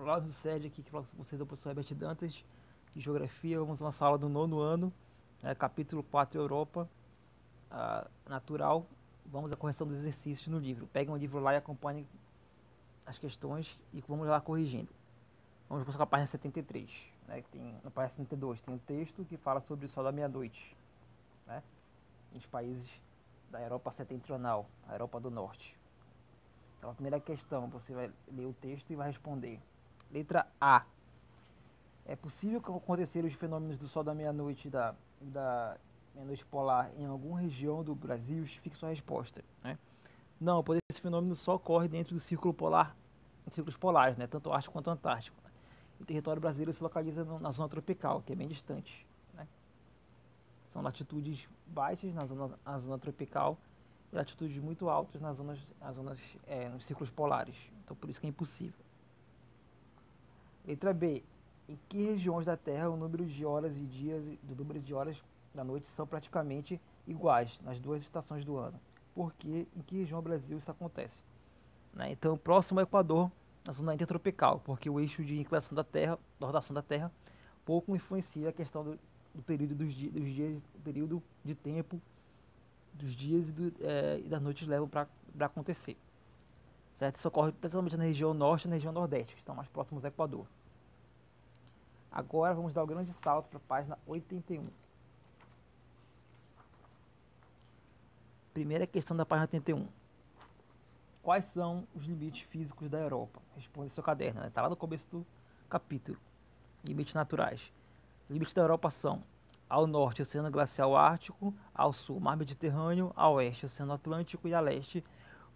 Olá, do SED aqui que fala com vocês é o professor Herbert Dantas, de Geografia. Vamos lançar a aula do nono ano, capítulo 4, Europa, Natural. Vamos à correção dos exercícios no livro. Peguem o livro lá e acompanhem as questões e vamos lá corrigindo. Vamos começar com a página 73, né, que tem, na página 72 tem um texto que fala sobre o sol da meia-noite, né, nos países da Europa setentrional, a Europa do Norte. Então, a primeira questão, você vai ler o texto e vai responder. Letra A. É possível acontecer os fenômenos do sol da meia-noite da meia-noite polar em alguma região do Brasil? Justifique sua resposta, né? Não, pois esse fenômeno só ocorre dentro do círculo polar, em círculos polares, né? Tanto Ártico quanto Antártico. O território brasileiro se localiza na zona tropical, que é bem distante, né? São latitudes baixas na zona tropical e latitudes muito altas nos círculos polares. Então, por isso que é impossível. Letra B. Em que regiões da Terra o número de horas e dias do número de horas da noite são praticamente iguais nas duas estações do ano? Porque em que região do Brasil isso acontece? Né? Então, próximo ao Equador, na zona intertropical, porque o eixo de inclinação da Terra, da rotação da Terra, pouco influencia a questão do período dos dias, período de tempo dos dias e das noites levam para acontecer. Certo? Isso ocorre principalmente na região norte e na região nordeste, que estão mais próximos ao Equador. Agora vamos dar o grande salto para a página 81. Primeira questão da página 81. Quais são os limites físicos da Europa? Responde seu caderno, está, né? Lá no começo do capítulo. Limites naturais. Os limites da Europa são: ao norte, Oceano Glacial Ártico; ao sul, Mar Mediterrâneo; ao oeste, Oceano Atlântico; e a leste,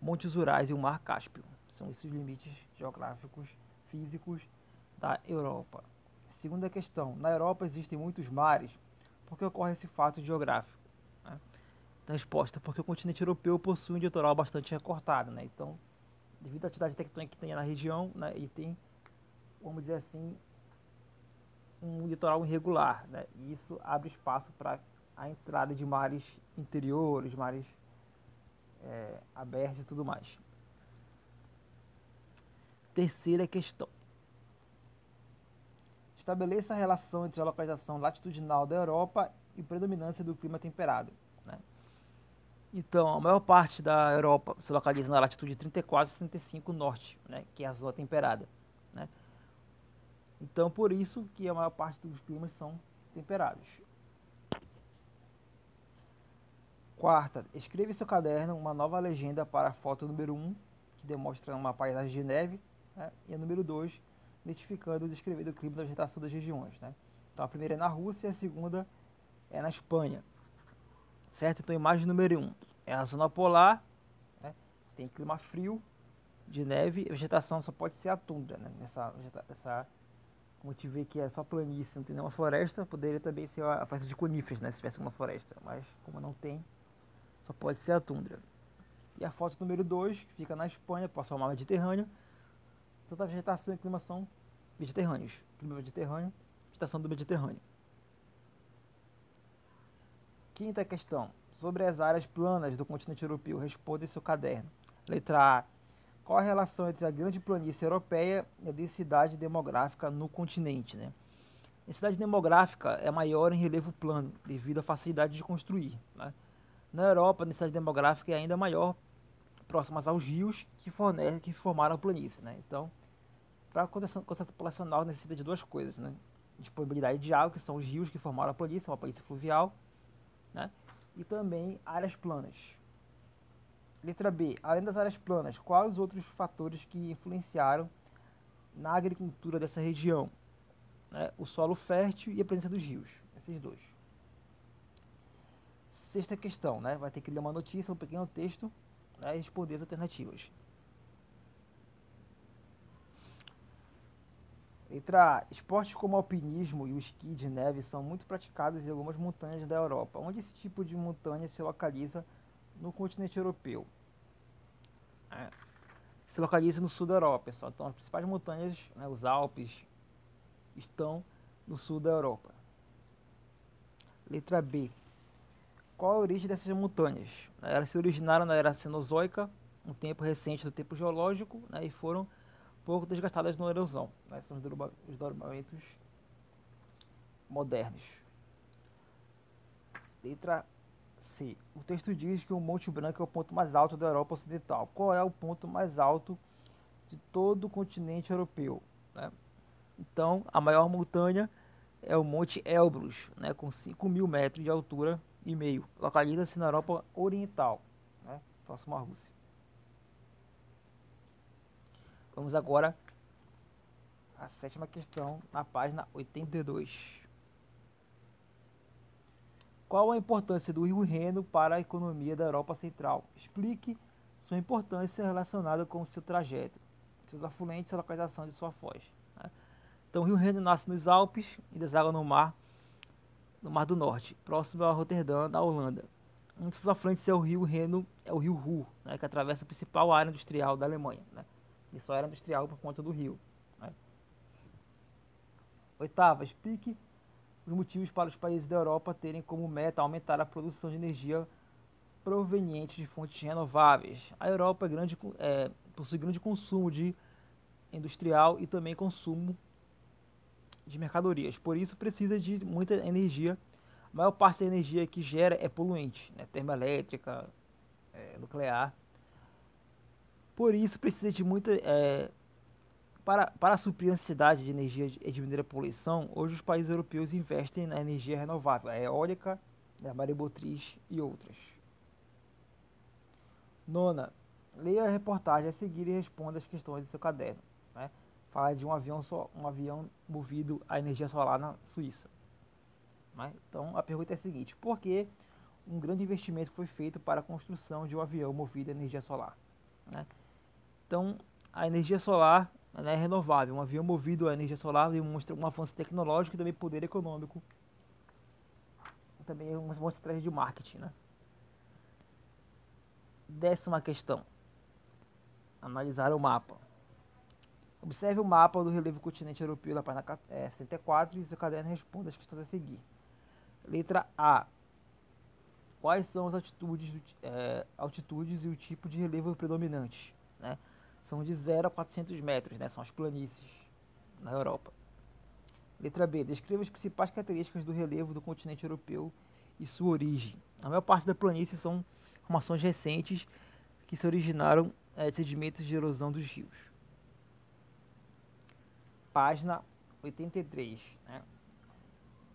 Montes Urais e o Mar Cáspio. São esses limites geográficos físicos da Europa. Segunda questão. Na Europa existem muitos mares. Por que ocorre esse fato geográfico? Né? Resposta: porque o continente europeu possui um litoral bastante recortado, né? Então, devido à atividade tectônica que tem na região, né, ele tem, vamos dizer assim, um litoral irregular, né? E isso abre espaço para a entrada de mares interiores, mares abertos e tudo mais. Terceira questão. Estabeleça a relação entre a localização latitudinal da Europa e predominância do clima temperado, né? Então, a maior parte da Europa se localiza na latitude 34 e 35 norte, né, que é a zona temperada, né? Então, por isso que a maior parte dos climas são temperados. Quarta, escreva em seu caderno uma nova legenda para a foto número 1, que demonstra uma paisagem de neve, né, e a número 2, identificando e descrevendo o clima da vegetação das regiões, né? Então, a primeira é na Rússia e a segunda é na Espanha. Certo? Então, imagem número 1 é a zona polar, né? Tem clima frio, de neve, a vegetação só pode ser a tundra, né? Como te vê que é só planície, não tem nenhuma floresta, poderia também ser a floresta de coníferas, né? Se tivesse uma floresta, mas como não tem, só pode ser a tundra. E a foto número 2, que fica na Espanha, próximo ao mar Mediterrâneo, toda a vegetação e clima são mediterrâneos. Clima mediterrâneo, vegetação do Mediterrâneo. Quinta questão. Sobre as áreas planas do continente europeu, responda em seu caderno. Letra A. Qual a relação entre a grande planície europeia e a densidade demográfica no continente, né? A densidade demográfica é maior em relevo plano, devido à facilidade de construir, né? Na Europa, a densidade demográfica é ainda maior, próximas aos rios que formaram a planície, né? Então, para a condição populacional necessita de duas coisas, né? Disponibilidade de água, que são os rios que formaram a planície, uma planície fluvial, né? E também áreas planas. Letra B. Além das áreas planas, quais os outros fatores que influenciaram na agricultura dessa região? Né? O solo fértil e a presença dos rios. Esses dois. Sexta questão, né? Vai ter que ler uma notícia, um pequeno texto, né, e responder as alternativas. Letra A. Esportes como o alpinismo e o esqui de neve são muito praticados em algumas montanhas da Europa. Onde esse tipo de montanha se localiza no continente europeu? Se localiza no sul da Europa, pessoal. Então, as principais montanhas, né, os Alpes, estão no sul da Europa. Letra B. Qual a origem dessas montanhas? Elas se originaram na era Cenozoica, um tempo recente do tempo geológico, né, e foram pouco desgastadas na erosão, né? São os desdobramentos modernos. Letra C. O texto diz que o Monte Branco é o ponto mais alto da Europa Ocidental. Qual é o ponto mais alto de todo o continente europeu? Né? Então, a maior montanha é o Monte Elbrus, né, com 5.000 metros de altura e meio. Localiza-se na Europa Oriental, né, próximo à Rússia. Vamos agora à sétima questão, na página 82. Qual a importância do rio Reno para a economia da Europa Central? Explique sua importância relacionada com o seu trajeto, seus afluentes e a localização de sua foz. Né? Então, o rio Reno nasce nos Alpes e deságua no Mar do Norte, próximo a Roterdã, na Holanda. Um dos seus afluentes é o rio Reno, é o rio Ruhr, né, que atravessa a principal área industrial da Alemanha. Né? Isso era industrial por conta do rio. Né? Oitava, explique os motivos para os países da Europa terem como meta aumentar a produção de energia proveniente de fontes renováveis. A Europa possui grande consumo de industrial e também consumo de mercadorias. Por isso precisa de muita energia. A maior parte da energia que gera é poluente, né? Termoelétrica, nuclear. Por isso precisa de muita para suprir a necessidade de energia e diminuir a poluição, hoje os países europeus investem na energia renovável, a eólica, a maremotriz e outras. Nona, leia a reportagem a seguir e responda as questões do seu caderno. Né? Fala de um avião movido a energia solar na Suíça. Né? Então a pergunta é a seguinte: por que um grande investimento foi feito para a construção de um avião movido a energia solar? Né? Então a energia solar, né, é renovável. Um avião movido a energia solar demonstra um avanço tecnológico e também poder econômico. Também uma estratégia de marketing. Né? Décima questão. Analisar o mapa. Observe o mapa do relevo continente europeu na página 74 e seu caderno responda as questões a seguir. Letra A. Quais são as altitudes e o tipo de relevo predominante? Né? São de 0 a 400 metros, né? São as planícies na Europa. Letra B. Descreva as principais características do relevo do continente europeu e sua origem. A maior parte da planície são formações recentes que se originaram de sedimentos de erosão dos rios. Página 83. Né?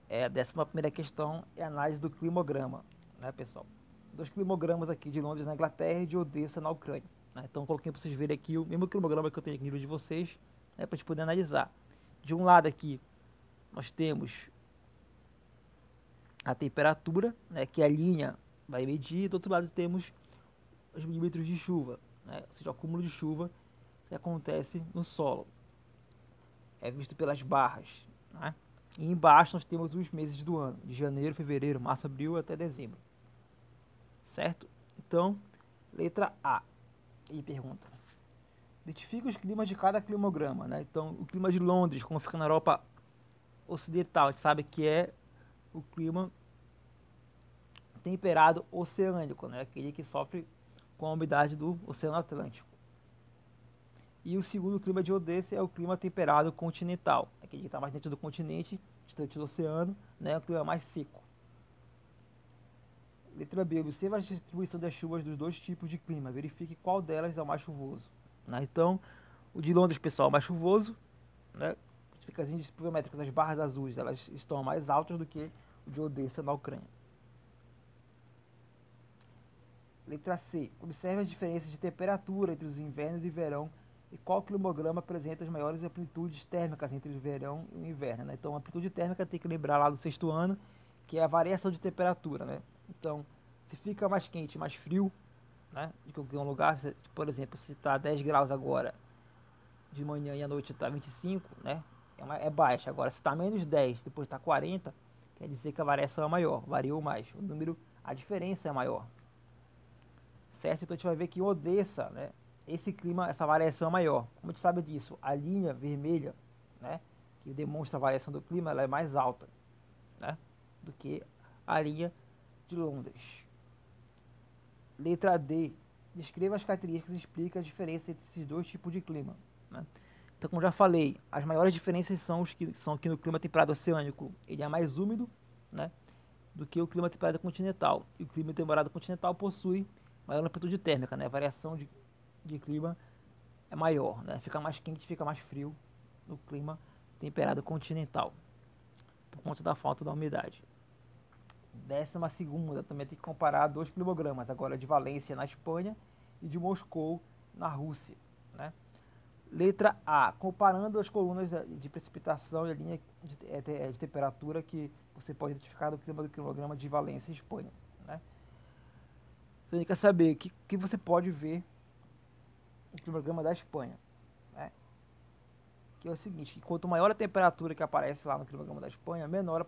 A 11ª questão é a análise do climograma, né, pessoal? 2 climogramas aqui de Londres na Inglaterra e de Odessa na Ucrânia. Né? Então coloquei para vocês verem aqui o mesmo climograma que eu tenho aqui no livro de vocês, né, para a gente poder analisar. De um lado aqui nós temos a temperatura, né, que a linha vai medir, do outro lado temos os milímetros de chuva, né, ou seja, o acúmulo de chuva que acontece no solo. É visto pelas barras. Né? E embaixo nós temos os meses do ano, de janeiro, fevereiro, março, abril até dezembro. Certo? Então, letra A. Ele pergunta: identifica os climas de cada climograma. Né? Então, o clima de Londres, como fica na Europa Ocidental, a gente sabe que é o clima temperado oceânico, né? Aquele que sofre com a umidade do Oceano Atlântico. E o segundo clima de Odessa é o clima temperado continental, aquele que está mais dentro do continente, distante do oceano, né? O clima mais seco. Letra B. Observa a distribuição das chuvas dos dois tipos de clima. Verifique qual delas é o mais chuvoso. Né? Então, o de Londres, pessoal, é o mais chuvoso. Né? Fica as índices pluviométricos, as barras azuis, elas estão mais altas do que o de Odessa na Ucrânia. Letra C. Observe as diferenças de temperatura entre os invernos e verão e qual climograma apresenta as maiores amplitudes térmicas entre o verão e o inverno. Né? Então, a amplitude térmica tem que lembrar lá do sexto ano, que é a variação de temperatura. Né? Então, se fica mais quente, mais frio, né, de qualquer lugar, por exemplo, se está 10 graus agora, de manhã e à noite está 25, né, é baixa. Agora, se está menos 10, depois está 40, quer dizer que a variação é maior, variou mais. O número, a diferença é maior. Certo? Então a gente vai ver que em Odessa, né, esse clima, essa variação é maior. Como a gente sabe disso? A linha vermelha, né, que demonstra a variação do clima, ela é mais alta, né, do que a linha de Londres. Letra D. Descreva as características e explica a diferença entre esses dois tipos de clima. Né? Então, como já falei, as maiores diferenças são que no clima temperado oceânico ele é mais úmido, né, do que o clima temperado continental. E o clima temperado continental possui maior amplitude térmica, né, a variação de clima é maior, né, fica mais quente, fica mais frio no clima temperado continental, por conta da falta da umidade. 12ª, também tem que comparar dois climogramas, agora de Valência na Espanha e de Moscou na Rússia, né? Letra A, comparando as colunas de precipitação e a linha de temperatura que você pode identificar do clima do quilograma de Valência, Espanha, né? Então, você quer saber o que você pode ver no quilograma da Espanha, né? Que é o seguinte, que quanto maior a temperatura que aparece lá no quilograma da Espanha, menor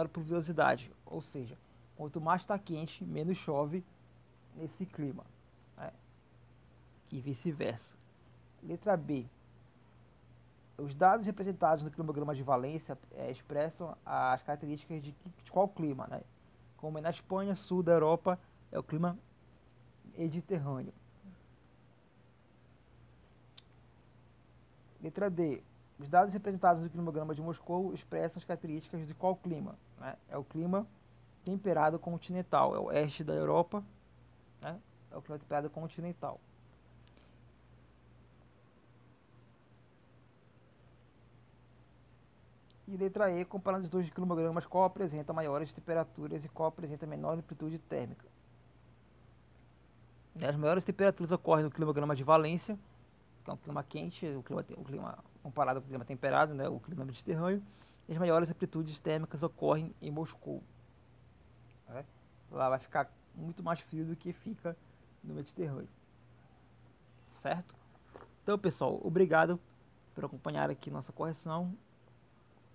a pluviosidade, ou seja, quanto mais está quente, menos chove nesse clima, né? E vice-versa. Letra B. Os dados representados no climograma de Valência expressam as características de qual clima, né? Como é na Espanha, sul da Europa, é o clima mediterrâneo. Letra D. Os dados representados no climograma de Moscou expressam as características de qual clima, né? É o clima temperado continental, é o oeste da Europa, né? É o clima temperado continental. E letra E, comparando os dois climogramas, qual apresenta maiores temperaturas e qual apresenta menor amplitude térmica. As maiores temperaturas ocorrem no climograma de Valência, que é um clima quente, o clima comparado com o clima temperado, né, o clima mediterrâneo, e as maiores amplitudes térmicas ocorrem em Moscou, né? Lá vai ficar muito mais frio do que fica no Mediterrâneo, certo? Então, pessoal, obrigado por acompanhar aqui nossa correção.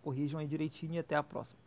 Corrijam aí direitinho e até a próxima.